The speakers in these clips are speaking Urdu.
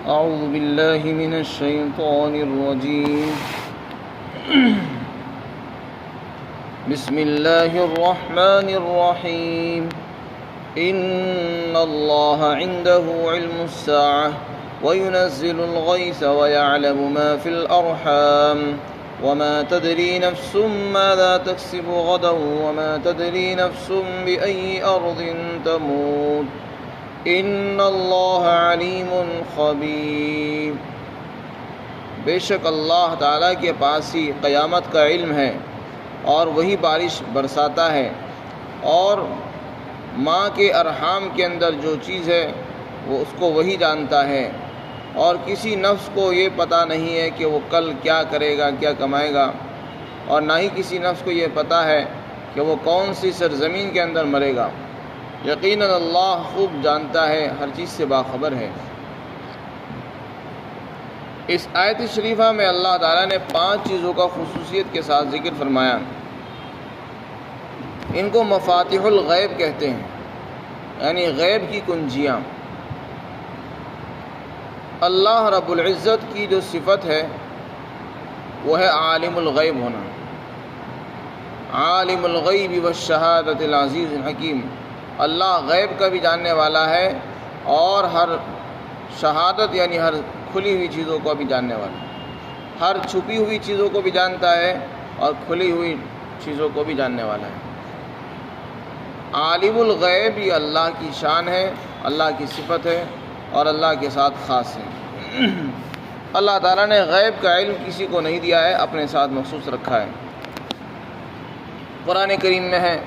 أعوذ بالله من الشيطان الرجيم. بسم الله الرحمن الرحيم. إن الله عنده علم الساعة وينزل الغيث ويعلم ما في الأرحام وما تدري نفس ماذا تكسب غدا وما تدري نفس بأي أرض تموت ان اللہ علیم خبیر. بے شک اللہ تعالیٰ کے پاس ہی قیامت کا علم ہے اور وہی بارش برساتا ہے، اور ماں کے ارحام کے اندر جو چیز ہے وہ اس کو وہی جانتا ہے، اور کسی نفس کو یہ پتہ نہیں ہے کہ وہ کل کیا کرے گا، کیا کمائے گا، اور نہ ہی کسی نفس کو یہ پتہ ہے کہ وہ کون سی سرزمین کے اندر مرے گا. یقیناً اللہ خوب جانتا ہے، ہر چیز سے باخبر ہے. اس آیت شریفہ میں اللہ تعالیٰ نے 5 چیزوں کا خصوصیت کے ساتھ ذکر فرمایا. ان کو مفاتیح الغیب کہتے ہیں، یعنی غیب کی کنجیاں. اللہ رب العزت کی جو صفت ہے وہ ہے عالم الغیب ہونا. عالم الغیب والشہادۃ العزیز الحکیم. اللہ غیب کا بھی جاننے والا ہے اور ہر شہادت یعنی ہر کھلی ہوئی چیزوں کو بھی جاننے والا ہے. ہر چھپی ہوئی چیزوں کو بھی جانتا ہے اور کھلی ہوئی چیزوں کو بھی جاننے والا ہے. عالم الغیب یہ اللہ کی شان ہے، اللہ کی صفت ہے اور اللہ کے ساتھ خاص ہے. اللہ تعالیٰ نے غیب کا علم کسی کو نہیں دیا ہے، اپنے ساتھ مخصوص رکھا ہے. قرآن کریم میں ہے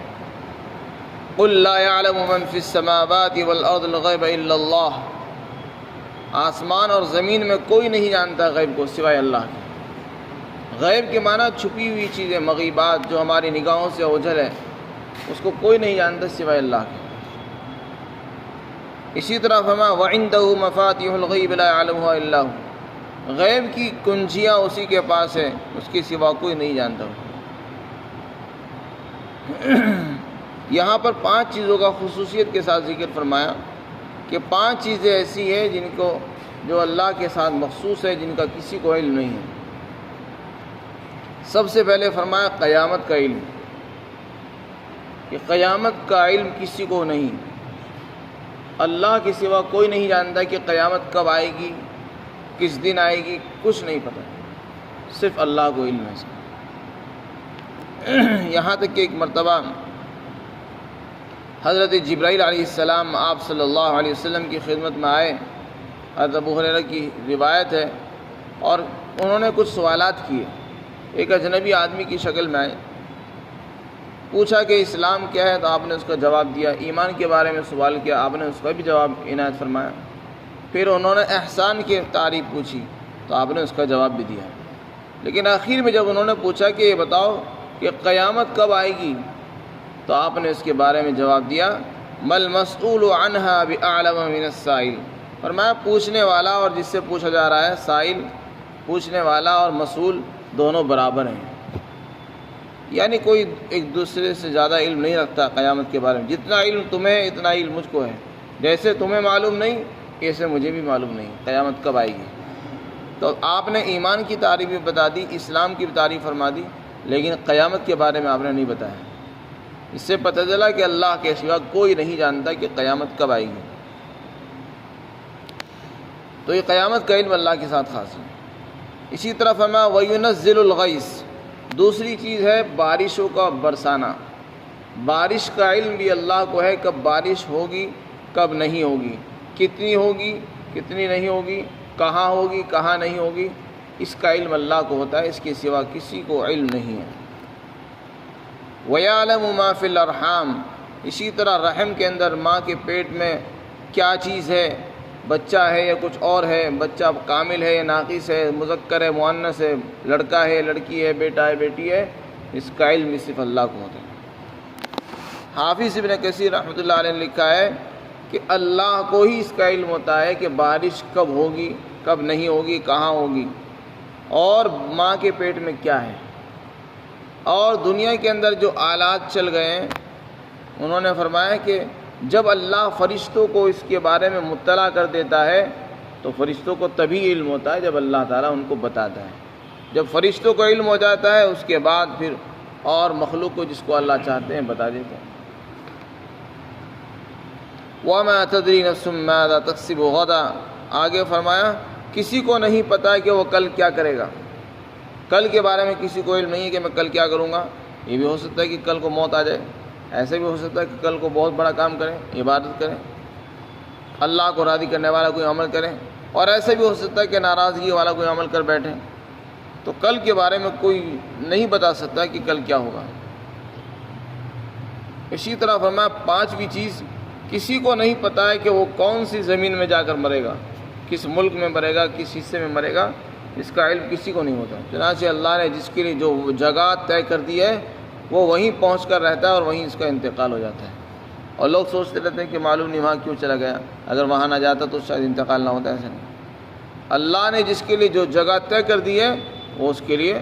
قُلْ لَا يَعْلَمُ مَنْ فِي السَّمَاوَاتِ وَالْأَرْضِ الْغَيْبَ إِلَّا اللَّهُ. آسمان اور زمین میں کوئی نہیں جانتا غیب کو سوائے اللہ کے. غیب کے معنی چھپی ہوئی چیزیں، مغیبات جو ہماری نگاہوں سے اوجھل ہے، اس کو کوئی نہیں جانتا سوائے اللہ کے. اسی طرح فرمایا وَعِنْدَهُ مَفَاتِحُ الْغَيْبِ لَا يَعْلَمُهَا إِلَّا هُوَ. غیب کی کنجیاں اسی کے پاس ہے، اس کے سوا کوئی نہیں جانتا. یہاں پر 5 چیزوں کا خصوصیت کے ساتھ ذکر فرمایا کہ 5 چیزیں ایسی ہیں جن کو جو اللہ کے ساتھ مخصوص ہے، جن کا کسی کو علم نہیں ہے. سب سے پہلے فرمایا قیامت کا علم، کہ قیامت کا علم کسی کو نہیں. اللہ کے سوا کوئی نہیں جانتا کہ قیامت کب آئے گی، کس دن آئے گی، کچھ نہیں پتہ، صرف اللہ کو علم ہے. یہاں تک کہ ایک مرتبہ حضرت جبرائیل علیہ السلام آپ صلی اللہ علیہ وسلم کی خدمت میں آئے. حضرت ابو ہریرہ کی روایت ہے، اور انہوں نے کچھ سوالات کیے. ایک اجنبی آدمی کی شکل میں آئے، پوچھا کہ اسلام کیا ہے، تو آپ نے اس کا جواب دیا. ایمان کے بارے میں سوال کیا، آپ نے اس کا بھی جواب عنایت فرمایا. پھر انہوں نے احسان کی تعریف پوچھی تو آپ نے اس کا جواب بھی دیا. لیکن آخر میں جب انہوں نے پوچھا کہ یہ بتاؤ کہ قیامت کب آئے گی، تو آپ نے اس کے بارے میں جواب دیا مل مسئول عنہا بأعلم من السائل. فرمایا پوچھنے والا اور جس سے پوچھا جا رہا ہے، سائل پوچھنے والا اور مسئول دونوں برابر ہیں. یعنی کوئی ایک دوسرے سے زیادہ علم نہیں رکھتا قیامت کے بارے میں. جتنا علم تمہیں اتنا علم مجھ کو ہے. جیسے تمہیں معلوم نہیں ایسے مجھے بھی معلوم نہیں قیامت کب آئے گی. تو آپ نے ایمان کی تعریف بھی بتا دی، اسلام کی بھی تعریف فرما دی، لیکن قیامت کے بارے میں آپ نے نہیں بتایا. اس سے پتہ چلا کہ اللہ کے سوا کوئی نہیں جانتا کہ قیامت کب آئے گی. تو یہ قیامت کا علم اللہ کے ساتھ خاص ہے. اسی طرح فرمایا وَيُنَزِّلُ الْغَيْثَ. دوسری چیز ہے بارشوں کا برسانا. بارش کا علم بھی اللہ کو ہے، کب بارش ہوگی کب نہیں ہوگی، کتنی ہوگی کتنی نہیں ہوگی، کہاں ہوگی کہاں نہیں ہوگی. اس کا علم اللہ کو ہوتا ہے، اس کے سوا کسی کو علم نہیں ہے. وَيَعْلَمُ مَا فِي الْأَرْحَامِ. اسی طرح رحم کے اندر ماں کے پیٹ میں کیا چیز ہے، بچہ ہے یا کچھ اور ہے، بچہ کامل ہے یا ناقص ہے، مذکر ہے مؤنث ہے، لڑکا ہے لڑکی ہے، بیٹا ہے بیٹی ہے، اس کا علم صرف اللہ کو ہوتا ہے. حافظ ابن کثیر رحمۃ اللہ علیہ نے لکھا ہے کہ اللہ کو ہی اس کا علم ہوتا ہے کہ بارش کب ہوگی کب نہیں ہوگی، کہاں ہوگی، اور ماں کے پیٹ میں کیا ہے. اور دنیا کے اندر جو آلات چل گئے ہیں، انہوں نے فرمایا کہ جب اللہ فرشتوں کو اس کے بارے میں مطلع کر دیتا ہے تو فرشتوں کو تبھی علم ہوتا ہے جب اللہ تعالیٰ ان کو بتاتا ہے. جب فرشتوں کو علم ہو جاتا ہے اس کے بعد پھر اور مخلوق کو جس کو اللہ چاہتے ہیں بتا دیتے ہیں. وَمَا تَدْرِي نَفْسٌ مَاذَا تَكْسِبُ غَدًا. آگے فرمایا کسی کو نہیں پتہ کہ وہ کل کیا کرے گا. کل کے بارے میں کسی کو علم نہیں ہے کہ میں کل کیا کروں گا. یہ بھی ہو سکتا ہے کہ کل کو موت آ جائے، ایسے بھی ہو سکتا ہے کہ کل کو بہت بڑا کام کریں، عبادت کریں، اللہ کو راضی کرنے والا کوئی عمل کریں، اور ایسے بھی ہو سکتا ہے کہ ناراضگی والا کوئی عمل کر بیٹھیں. تو کل کے بارے میں کوئی نہیں بتا سکتا کہ کل کیا ہوگا. اسی طرح فرمایا پانچویں چیز، کسی کو نہیں پتہ ہے کہ وہ کون سی زمین میں جا کر مرے گا، کس ملک میں مرے گا، کس حصے میں مرے گا، اس کا علم کسی کو نہیں ہوتا. چنانچہ اللہ نے جس کے لیے جو جگہ طے کر دی ہے وہ وہیں پہنچ کر رہتا ہے اور وہیں اس کا انتقال ہو جاتا ہے. اور لوگ سوچتے رہتے ہیں کہ معلوم نہیں وہاں کیوں چلا گیا، اگر وہاں نہ جاتا تو شاید انتقال نہ ہوتا. ایسا نہیں، اللہ نے جس کے لیے جو جگہ طے کر دی ہے وہ اس کے لیے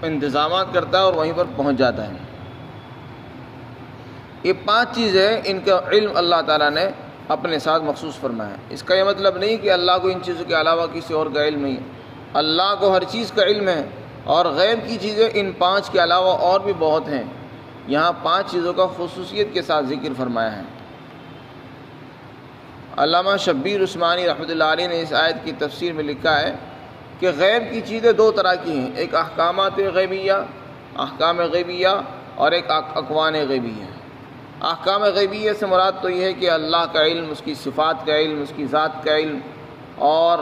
انتظامات کرتا ہے اور وہیں پر پہنچ جاتا ہے. یہ پانچ چیزیں ان کا علم اللہ تعالیٰ نے اپنے ساتھ مخصوص فرمایا ہے. اس کا یہ مطلب نہیں کہ اللہ کو ان چیزوں کے علاوہ کسی اور کا علم نہیں ہے. اللہ کو ہر چیز کا علم ہے، اور غیب کی چیزیں ان پانچ کے علاوہ اور بھی بہت ہیں. یہاں پانچ چیزوں کا خصوصیت کے ساتھ ذکر فرمایا ہے. علامہ شبیر عثمانی رحمۃ اللہ علیہ نے اس آیت کی تفسیر میں لکھا ہے کہ غیب کی چیزیں دو طرح کی ہیں، ایک احکامات غیبیہ، احکام غیبیہ، اور ایک اقوان غیبیہ. احکام غیبیہ سے مراد تو یہ ہے کہ اللہ کا علم، اس کی صفات کا علم، اس کی ذات کا علم، اور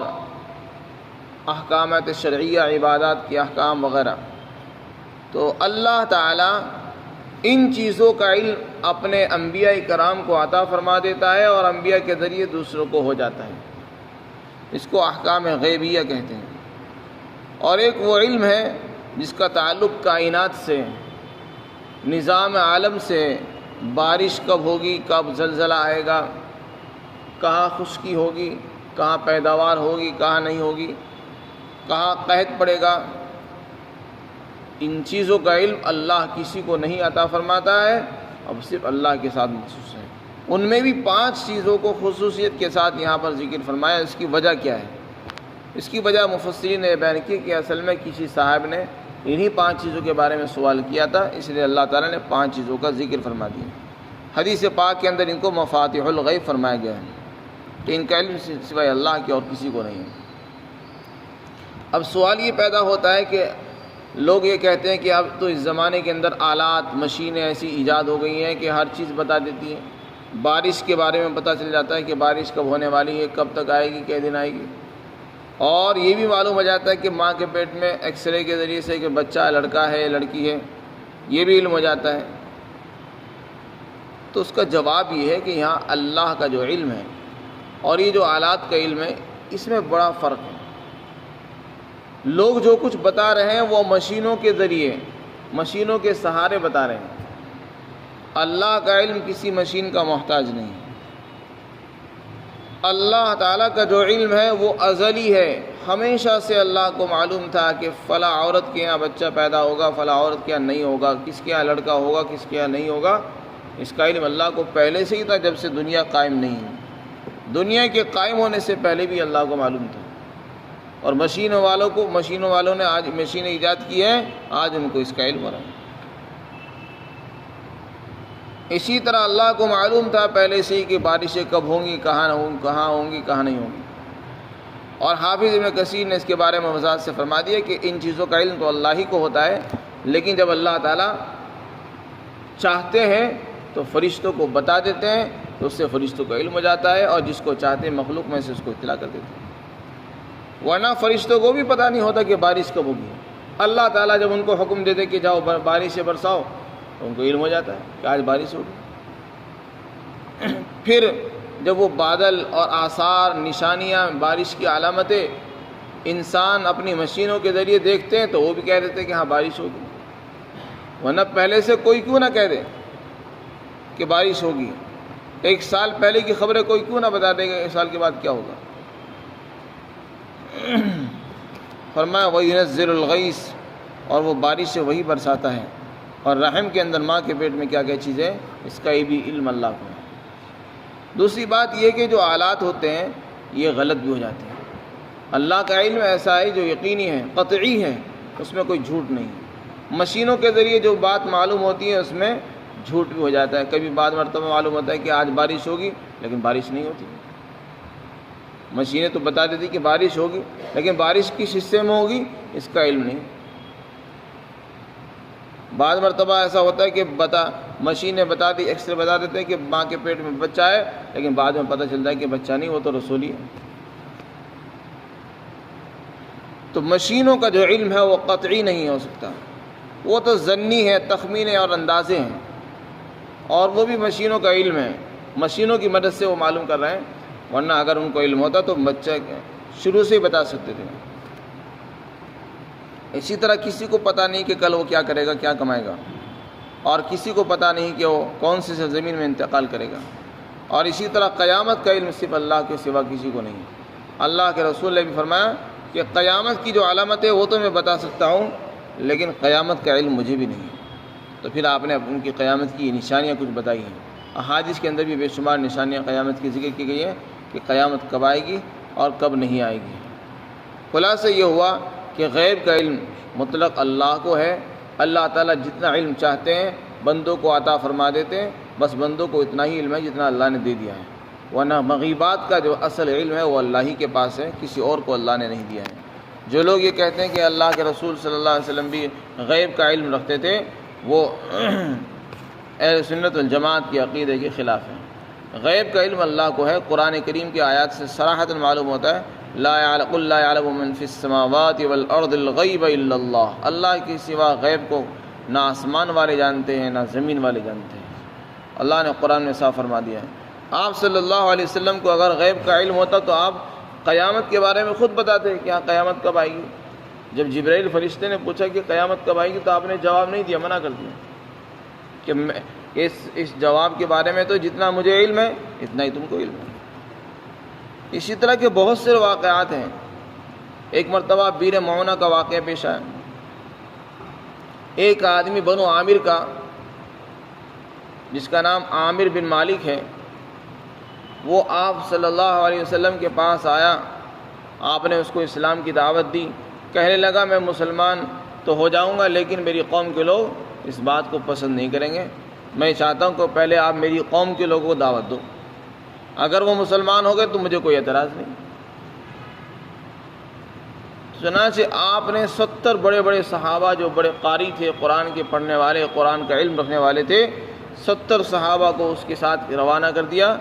احکامات شرعیہ، عبادات کے احکام وغیرہ. تو اللہ تعالیٰ ان چیزوں کا علم اپنے انبیاء کرام کو عطا فرما دیتا ہے اور انبیاء کے ذریعے دوسروں کو ہو جاتا ہے. اس کو احکام غیبیہ کہتے ہیں. اور ایک وہ علم ہے جس کا تعلق کائنات سے، نظام عالم سے، بارش کب ہوگی، کب زلزلہ آئے گا، کہاں خشکی ہوگی، کہاں پیداوار ہوگی، کہاں نہیں ہوگی، کہاں قحط پڑے گا. ان چیزوں کا علم اللہ کسی کو نہیں عطا فرماتا ہے، اب صرف اللہ کے ساتھ مخصوص ہے. ان میں بھی پانچ چیزوں کو خصوصیت کے ساتھ یہاں پر ذکر فرمایا. اس کی وجہ کیا ہے؟ اس کی وجہ مفسرین نے بیان کی کہ اصل میں کسی صاحب نے انہی پانچ چیزوں کے بارے میں سوال کیا تھا، اس لیے اللہ تعالیٰ نے پانچ چیزوں کا ذکر فرما دیا. حدیث پاک کے اندر ان کو مفاتیح الغیب فرمایا گیا ہے کہ ان کا علم سوائے اللہ کے اور کسی کو نہیں ہے. اب سوال یہ پیدا ہوتا ہے کہ لوگ یہ کہتے ہیں کہ اب تو اس زمانے کے اندر آلات، مشینیں ایسی ایجاد ہو گئی ہیں کہ ہر چیز بتا دیتی ہیں. بارش کے بارے میں پتہ چل جاتا ہے کہ بارش کب ہونے والی ہے، کب تک آئے گی، کئے دن آئے گی. اور یہ بھی معلوم ہو جاتا ہے کہ ماں کے پیٹ میں ایکس رے کے ذریعے سے کہ بچہ لڑکا ہے لڑکی ہے، یہ بھی علم ہو جاتا ہے. تو اس کا جواب یہ ہے کہ یہاں اللہ کا جو علم ہے اور یہ جو آلات کا علم ہے اس میں بڑا فرق ہے. لوگ جو کچھ بتا رہے ہیں وہ مشینوں کے ذریعے، مشینوں کے سہارے بتا رہے ہیں. اللہ کا علم کسی مشین کا محتاج نہیں. اللہ تعالیٰ کا جو علم ہے وہ ازلی ہے. ہمیشہ سے اللہ کو معلوم تھا کہ فلاں عورت کے یہاں بچہ پیدا ہوگا، فلاں عورت کے یہاں نہیں ہوگا، کس کے یہاں لڑکا ہوگا، کس کے یہاں نہیں ہوگا. اس کا علم اللہ کو پہلے سے ہی تھا جب سے دنیا قائم نہیں ہے. دنیا کے قائم ہونے سے پہلے بھی اللہ کو معلوم تھا. اور مشینوں والوں نے آج مشینیں ایجاد کی ہیں، آج ان کو اس کا علم ہو رہا ہے. اسی طرح اللہ کو معلوم تھا پہلے سے ہی کہ بارشیں کب ہوں گی، کہاں ہوں گی، کہاں نہیں ہوں گی. اور حافظ ابن کثیر نے اس کے بارے میں وضاحت سے فرما دیا کہ ان چیزوں کا علم تو اللہ ہی کو ہوتا ہے، لیکن جب اللہ تعالیٰ چاہتے ہیں تو فرشتوں کو بتا دیتے ہیں تو اس سے فرشتوں کا علم ہو جاتا ہے، اور جس کو چاہتے ہیں مخلوق میں سے اس کو اطلاع کر دیتے ہیں. ورنہ فرشتوں کو بھی پتہ نہیں ہوتا کہ بارش کب ہوگی. اللہ تعالیٰ جب ان کو حکم دیتے کہ جاؤ بارش سے برساؤ تو ان کو علم ہو جاتا ہے کہ آج بارش ہوگی. پھر جب وہ بادل اور آثار، نشانیاں، بارش کی علامتیں انسان اپنی مشینوں کے ذریعے دیکھتے ہیں تو وہ بھی کہہ دیتے ہیں کہ ہاں بارش ہوگی. ورنہ پہلے سے کوئی کیوں نہ کہہ دے کہ بارش ہوگی. ایک سال پہلے کی خبریں کوئی کیوں نہ بتا دے گا ایک سال کے بعد کیا ہوگا. فرمایا وَيُنَزِّلُ الْغَيْثَ، اور وہ بارش سے وہی برساتا ہے. اور رحم کے اندر ماں کے پیٹ میں کیا کیا چیزیں، اس کا یہ بھی علم اللہ کو ہے. دوسری بات یہ کہ جو آلات ہوتے ہیں یہ غلط بھی ہو جاتے ہیں۔ اللہ کا علم ایسا ہے جو یقینی ہے، قطعی ہے، اس میں کوئی جھوٹ نہیں۔ مشینوں کے ذریعے جو بات معلوم ہوتی ہے اس میں جھوٹ بھی ہو جاتا ہے۔ کبھی بعض مرتبہ معلوم ہوتا ہے کہ آج بارش ہوگی لیکن بارش نہیں ہوتی۔ مشینیں تو بتا دیتی کہ بارش ہوگی، لیکن بارش کس حصے میں ہوگی اس کا علم نہیں۔ بعض مرتبہ ایسا ہوتا ہے کہ مشینیں بتا دی، ایکس رے بتا دیتے ہیں کہ ماں کے پیٹ میں بچہ ہے، لیکن بعد میں پتہ چلتا ہے کہ بچہ نہیں، وہ تو رسول ہی ہے۔ تو مشینوں کا جو علم ہے وہ قطعی نہیں ہو سکتا، وہ تو ظنی ہے، تخمینے اور اندازے ہیں، اور وہ بھی مشینوں کا علم ہے، مشینوں کی مدد سے وہ معلوم کر رہے ہیں، ورنہ اگر ان کو علم ہوتا تو بچہ شروع سے ہی بتا سکتے تھے۔ اسی طرح کسی کو پتہ نہیں کہ کل وہ کیا کرے گا، کیا کمائے گا، اور کسی کو پتہ نہیں کہ وہ کون سی سرزمین میں انتقال کرے گا، اور اسی طرح قیامت کا علم صرف اللہ کے سوا کسی کو نہیں۔ اللہ کے رسول نے بھی فرمایا کہ قیامت کی جو علامت ہے وہ تو میں بتا سکتا ہوں، لیکن قیامت کا علم مجھے بھی نہیں۔ تو پھر آپ نے ان کی قیامت کی نشانیاں کچھ بتائی ہیں۔ احادیث کے اندر بھی بے شمار نشانیاں قیامت کی ذکر کی گئی ہیں کہ قیامت کب آئے گی اور کب نہیں آئے گی۔ خلاصہ یہ ہوا کہ غیب کا علم مطلق اللہ کو ہے۔ اللہ تعالیٰ جتنا علم چاہتے ہیں بندوں کو عطا فرما دیتے ہیں، بس بندوں کو اتنا ہی علم ہے جتنا اللہ نے دے دیا ہے، ورنہ مغیبات کا جو اصل علم ہے وہ اللہ ہی کے پاس ہے، کسی اور کو اللہ نے نہیں دیا ہے۔ جو لوگ یہ کہتے ہیں کہ اللہ کے رسول صلی اللہ علیہ وسلم بھی غیب کا علم رکھتے تھے، وہ اہل سنت والجماعت کی عقیدے کے خلاف ہیں۔ غیب کا علم اللہ کو ہے۔ قرآن کریم کی آیات سے صراحتاً معلوم ہوتا ہے قل لا يعلم من في السماوات والارض الغیب الا اللہ، اللہ کے سوا غیب کو نہ آسمان والے جانتے ہیں نہ زمین والے جانتے ہیں۔ اللہ نے قرآن میں صاف فرما دیا ہے۔ آپ صلی اللہ علیہ وسلم کو اگر غیب کا علم ہوتا تو آپ قیامت کے بارے میں خود بتاتے کہ ہاں قیامت کب آئے گی۔ جب جبرائیل فرشتے نے پوچھا کہ قیامت کب آئے گی تو آپ نے جواب نہیں دیا، منع کر دیا کہ اس جواب کے بارے میں تو جتنا مجھے علم ہے اتنا ہی تم کو علم ہے۔ اسی طرح کے بہت سے واقعات ہیں۔ ایک مرتبہ بیر معونہ کا واقعہ پیش آیا۔ ایک آدمی بنو عامر کا جس کا نام عامر بن مالک ہے، وہ آپ صلی اللہ علیہ وسلم کے پاس آیا، آپ نے اس کو اسلام کی دعوت دی، کہنے لگا میں مسلمان تو ہو جاؤں گا لیکن میری قوم کے لوگ اس بات کو پسند نہیں کریں گے، میں چاہتا ہوں کہ پہلے آپ میری قوم کے لوگوں کو دعوت دو، اگر وہ مسلمان ہو گئے تو مجھے کوئی اعتراض نہیں۔ چنانچہ آپ نے 70 بڑے بڑے صحابہ جو بڑے قاری تھے، قرآن کے پڑھنے والے، قرآن کا علم رکھنے والے تھے، 70 صحابہ کو اس کے ساتھ روانہ کر دیا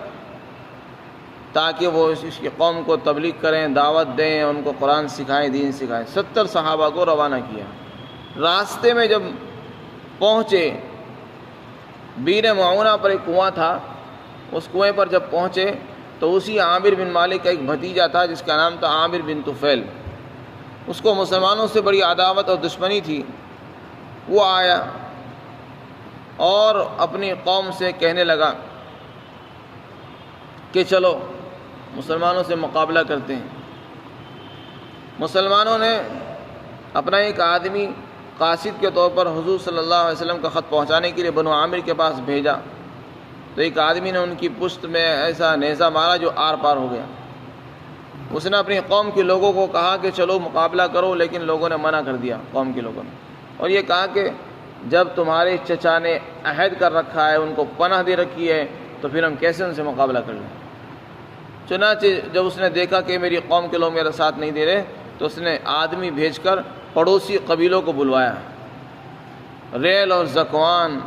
تاکہ وہ اس کی قوم کو تبلیغ کریں، دعوت دیں، ان کو قرآن سکھائیں، دین سکھائیں۔ 70 صحابہ کو روانہ کیا۔ راستے میں جب پہنچے، بیر معونہ پر ایک کنواں تھا، اس کنویں پر جب پہنچے تو اسی عامر بن مالک کا ایک بھتیجا تھا جس کا نام تھا عامر بن طفیل، اس کو مسلمانوں سے بڑی عداوت اور دشمنی تھی۔ وہ آیا اور اپنی قوم سے کہنے لگا کہ چلو مسلمانوں سے مقابلہ کرتے ہیں۔ مسلمانوں نے اپنا ایک آدمی قاصد کے طور پر حضور صلی اللہ علیہ وسلم کا خط پہنچانے کے لیے بنو عامر کے پاس بھیجا، تو ایک آدمی نے ان کی پشت میں ایسا نیزہ مارا جو آر پار ہو گیا۔ اس نے اپنی قوم کے لوگوں کو کہا کہ چلو مقابلہ کرو، لیکن لوگوں نے منع کر دیا، قوم کے لوگوں نے، اور یہ کہا کہ جب تمہارے چچا نے عہد کر رکھا ہے، ان کو پناہ دے رکھی ہے، تو پھر ہم کیسے ان سے مقابلہ کر لیں۔ چنانچہ جب اس نے دیکھا کہ میری قوم کے لوگ میرا ساتھ نہیں دے رہے تو اس نے آدمی بھیج کر پڑوسی قبیلوں کو بلوایا۔ ریل اور زکوان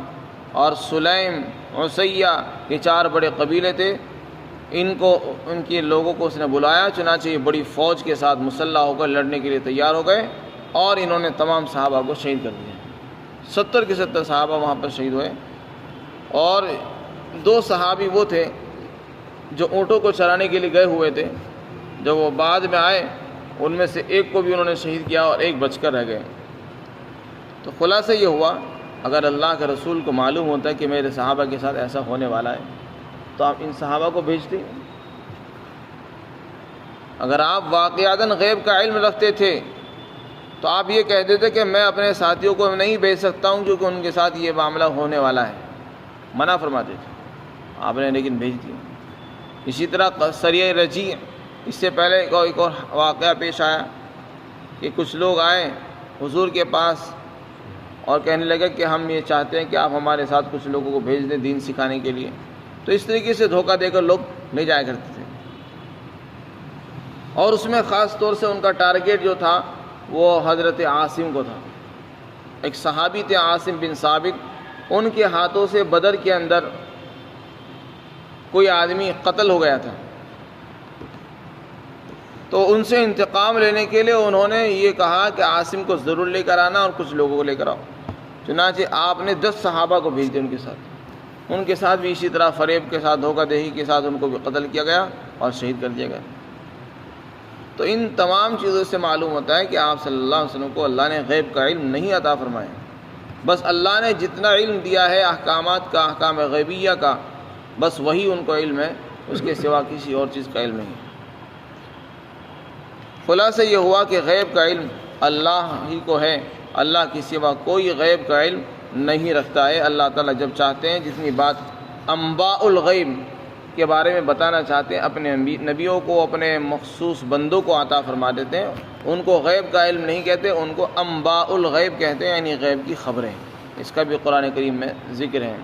اور سلیم، عسیہ، یہ 4 بڑے قبیلے تھے، ان کے لوگوں کو اس نے بلایا۔ چنانچہ یہ بڑی فوج کے ساتھ مسلح ہو کر لڑنے کے لیے تیار ہو گئے اور انہوں نے تمام صحابہ کو شہید کر دیا۔ 70 کے 70 صحابہ وہاں پر شہید ہوئے، اور 2 صحابی وہ تھے جو اونٹوں کو چرانے کے لیے گئے ہوئے تھے، جب وہ بعد میں آئے ان میں سے ایک کو بھی انہوں نے شہید کیا اور ایک بچ کر رہ گئے۔ تو خلاصہ یہ ہوا، اگر اللہ کے رسول کو معلوم ہوتا ہے کہ میرے صحابہ کے ساتھ ایسا ہونے والا ہے تو آپ ان صحابہ کو بھیجتے۔ اگر آپ واقعاتاً غیب کا علم رکھتے تھے تو آپ یہ کہہ دیتے کہ میں اپنے ساتھیوں کو نہیں بھیج سکتا ہوں کیونکہ ان کے ساتھ یہ معاملہ ہونے والا ہے، منع فرماتے تھے، آپ نے لیکن بھیج دیا۔ اسی طرح سریہ رجیع اس سے پہلے ایک اور واقعہ پیش آیا کہ کچھ لوگ آئے حضور کے پاس اور کہنے لگے کہ ہم یہ چاہتے ہیں کہ آپ ہمارے ساتھ کچھ لوگوں کو بھیج دیں دین سکھانے کے لیے. تو اس طریقے سے دھوکہ دے کر لوگ لے جایا کرتے تھے. اور اس میں خاص طور سے ان کا ٹارگیٹ جو تھا وہ حضرت عاصم کو تھا. ایک صحابی تھے عاصم بن ثابت، ان کے ہاتھوں سے بدر کے اندر کوئی آدمی قتل ہو گیا تھا. تو ان سے انتقام لینے کے لیے انہوں نے یہ کہا کہ عاصم کو ضرور لے کر آنا اور کچھ لوگوں کو لے کر آؤ. چنانچہ آپ نے 10 صحابہ کو بھیج دیا ان کے ساتھ بھی اسی طرح فریب کے ساتھ دھوکہ دہی کے ساتھ ان کو بھی قتل کیا گیا اور شہید کر دیا گیا. تو ان تمام چیزوں سے معلوم ہوتا ہے کہ آپ صلی اللہ علیہ وسلم کو اللہ نے غیب کا علم نہیں عطا فرمایا. بس اللہ نے جتنا علم دیا ہے احکامات کا، احکام غیبیہ کا، بس وہی ان کو علم ہے، اس کے سوا کسی اور چیز کا علم نہیں. خلاصہ یہ ہوا کہ غیب کا علم اللہ ہی کو ہے، اللہ کے سوا کوئی غیب کا علم نہیں رکھتا ہے. اللہ تعالیٰ جب چاہتے ہیں جتنی بات انباء الغیب کے بارے میں بتانا چاہتے ہیں اپنے نبیوں کو، اپنے مخصوص بندوں کو عطا فرما دیتے ہیں. ان کو غیب کا علم نہیں کہتے، ان کو انباء الغیب کہتے ہیں، یعنی غیب کی خبریں. اس کا بھی قرآن کریم میں ذکر ہے.